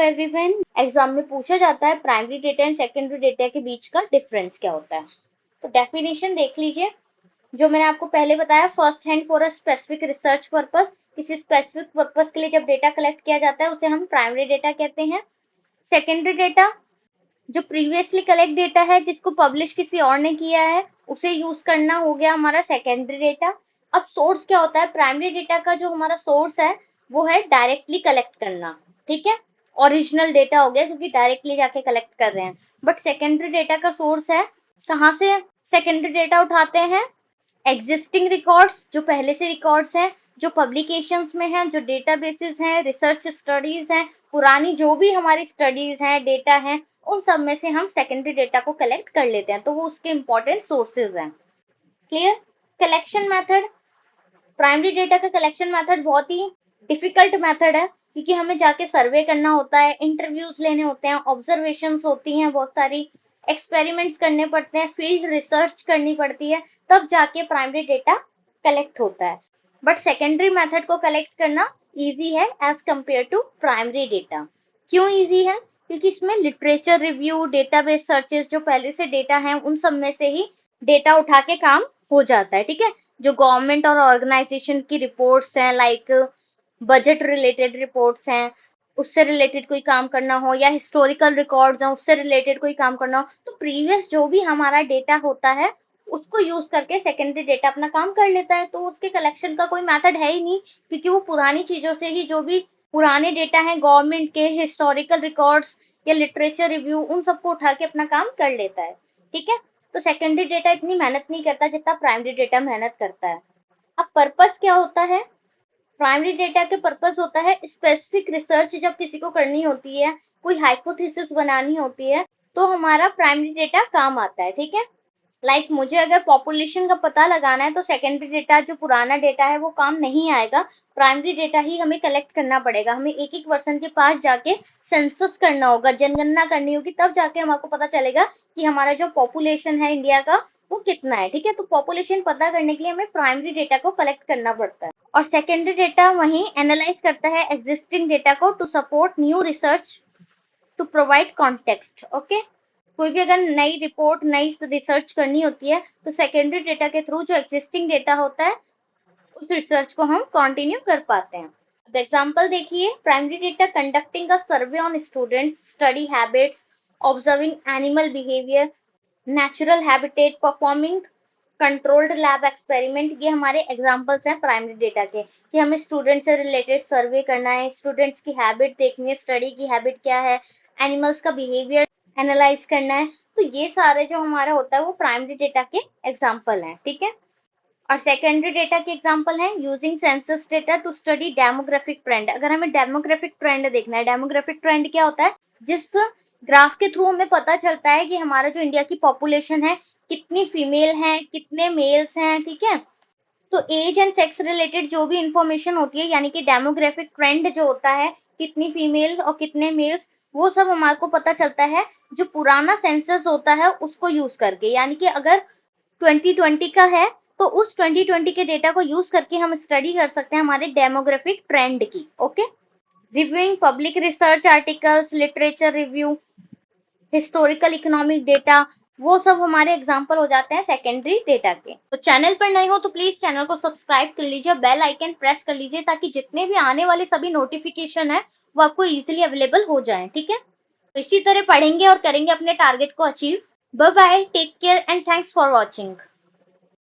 Everyone. Exam में पूछा जाता है primary data and secondary data के बीच का डिफरेंस क्या होता है। तो डेफिनेशन देख लीजिए, जो मैंने आपको पहले बताया, first hand for a specific research purpose. किसी स्पेसिफिक पर्पस के लिए जब डेटा कलेक्ट किया जाता है उसे हम प्राइमरी डेटा कहते हैं। सेकेंडरी डेटा जो प्रीवियसली कलेक्ट डेटा है जिसको पब्लिश किसी और ने किया है उसे यूज करना हो गया हमारा सेकेंडरी डेटा। अब सोर्स क्या होता है? प्राइमरी डेटा का जो हमारा सोर्स है वो है डायरेक्टली कलेक्ट करना, ठीक है, ओरिजिनल डेटा हो गया क्योंकि डायरेक्टली जाके कलेक्ट कर रहे हैं। बट सेकेंडरी डेटा का सोर्स है, कहाँ से सेकेंडरी डेटा उठाते हैं? एग्जिस्टिंग रिकॉर्ड्स, जो पहले से रिकॉर्ड्स हैं, जो पब्लिकेशंस में हैं, जो डेटाबेसेस हैं, रिसर्च स्टडीज हैं, पुरानी जो भी हमारी स्टडीज हैं, डेटा हैं, उन सब में से हम सेकेंडरी डेटा को कलेक्ट कर लेते हैं, तो वो उसके इंपॉर्टेंट सोर्सेज हैं। Clear? Collection method, primary data का कलेक्शन मेथड बहुत ही डिफिकल्ट मेथड है क्योंकि हमें जाके सर्वे करना होता है, इंटरव्यूज लेने होते हैं, ऑब्जर्वेशंस होती हैं, बहुत सारी एक्सपेरिमेंट्स करने पड़ते हैं, फील्ड रिसर्च करनी पड़ती है, तब जाके प्राइमरी डेटा कलेक्ट होता है। बट सेकेंडरी मेथड को कलेक्ट करना इजी है as compare to primary data. क्यों इजी है? क्योंकि इसमें लिटरेचर रिव्यू, डेटाबेस सर्चेस, जो पहले से डेटा है उन सब में से ही डेटा उठा के काम हो जाता है, ठीक है। जो गवर्नमेंट और ऑर्गेनाइजेशन की रिपोर्ट्स हैं, लाइक बजट रिलेटेड रिपोर्ट्स हैं, उससे रिलेटेड कोई काम करना हो, या हिस्टोरिकल रिकॉर्ड्स हैं उससे रिलेटेड कोई काम करना हो, तो प्रीवियस जो भी हमारा डेटा होता है उसको यूज करके सेकेंडरी डेटा अपना काम कर लेता है। तो उसके कलेक्शन का कोई मेथड है ही नहीं क्योंकि वो पुरानी चीजों से ही, जो भी पुराने डेटा हैं गवर्नमेंट के, हिस्टोरिकल रिकॉर्ड्स या लिटरेचर रिव्यू, उन सबको उठा के अपना काम कर लेता है, ठीक है। तो सेकेंडरी डेटा इतनी मेहनत नहीं करता जितना प्राइमरी डेटा मेहनत करता है। अब पर्पस क्या होता है? प्राइमरी डेटा के पर्पस होता है स्पेसिफिक रिसर्च जब किसी को करनी होती है, कोई हाइपोथेसिस बनानी होती है, तो हमारा प्राइमरी डेटा काम आता है, ठीक है। लाइक मुझे अगर पॉपुलेशन का पता लगाना है तो सेकेंडरी डेटा, जो पुराना डेटा है, वो काम नहीं आएगा। प्राइमरी डेटा ही हमें कलेक्ट करना पड़ेगा, हमें एक एक पर्सन के पास जाके सेंसस करना होगा, जनगणना करनी होगी, तब जाके हमको पता चलेगा कि हमारा जो पॉपुलेशन है इंडिया का वो कितना है, ठीक है। तो पॉपुलेशन पता करने के लिए हमें प्राइमरी डेटा को कलेक्ट करना पड़ता है और सेकेंडरी डेटा वही एनालाइज करता है एग्जिस्टिंग डेटा को to support new research, to provide context. Okay, कोई भी अगर नई रिपोर्ट, नई रिसर्च करनी होती है तो सेकेंडरी डेटा के थ्रू जो एग्जिस्टिंग डेटा होता है उस रिसर्च को हम कंटिन्यू कर पाते हैं। अब एग्जांपल देखिए, primary data conducting a survey on students study habits, observing animal behaviour, natural habitat, performing controlled lab experiment, ये हमारे एग्जांपल्स हैं प्राइमरी डेटा के, कि हमें स्टूडेंट से रिलेटेड सर्वे करना है, स्टूडेंट्स की हैबिट देखनी है, स्टडी की हैबिट क्या है, एनिमल्स का बिहेवियर एनालाइज करना है। तो ये सारे जो हमारा होता है वो प्राइमरी डेटा के एग्जाम्पल हैं, ठीक है। और सेकेंडरी डेटा के एग्जाम्पल हैं using census data to study demographic trend. अगर हमें डेमोग्राफिक ट्रेंड देखना है, डेमोग्राफिक ट्रेंड क्या होता है? जिस ग्राफ के थ्रू हमें पता चलता है कि हमारा जो इंडिया की पॉपुलेशन है, कितनी फीमेल हैं, कितने मेल्स हैं, ठीक है। तो एज एंड सेक्स रिलेटेड जो भी इंफॉर्मेशन होती है, यानी कि डेमोग्राफिक ट्रेंड जो होता है, कितनी फीमेल और कितने मेल्स, वो सब हमारे को पता चलता है जो पुराना सेंसस होता है उसको यूज करके। यानी कि अगर 2020 का है तो उस 2020 के डेटा को यूज करके हम स्टडी कर सकते हैं हमारे डेमोग्राफिक ट्रेंड की। Okay, reviewing public research articles, literature review, historical economic data, वो सब हमारे एग्जाम्पल हो जाते हैं सेकेंडरी डेटा के। तो चैनल पर नए हो तो प्लीज चैनल को सब्सक्राइब कर लीजिए, बेल आइकन प्रेस कर लीजिए ताकि जितने भी आने वाले सभी नोटिफिकेशन है वो आपको इजीली अवेलेबल हो जाए, ठीक है। तो इसी तरह पढ़ेंगे और करेंगे अपने टारगेट को achieve. Bye bye, take care and thanks for watching.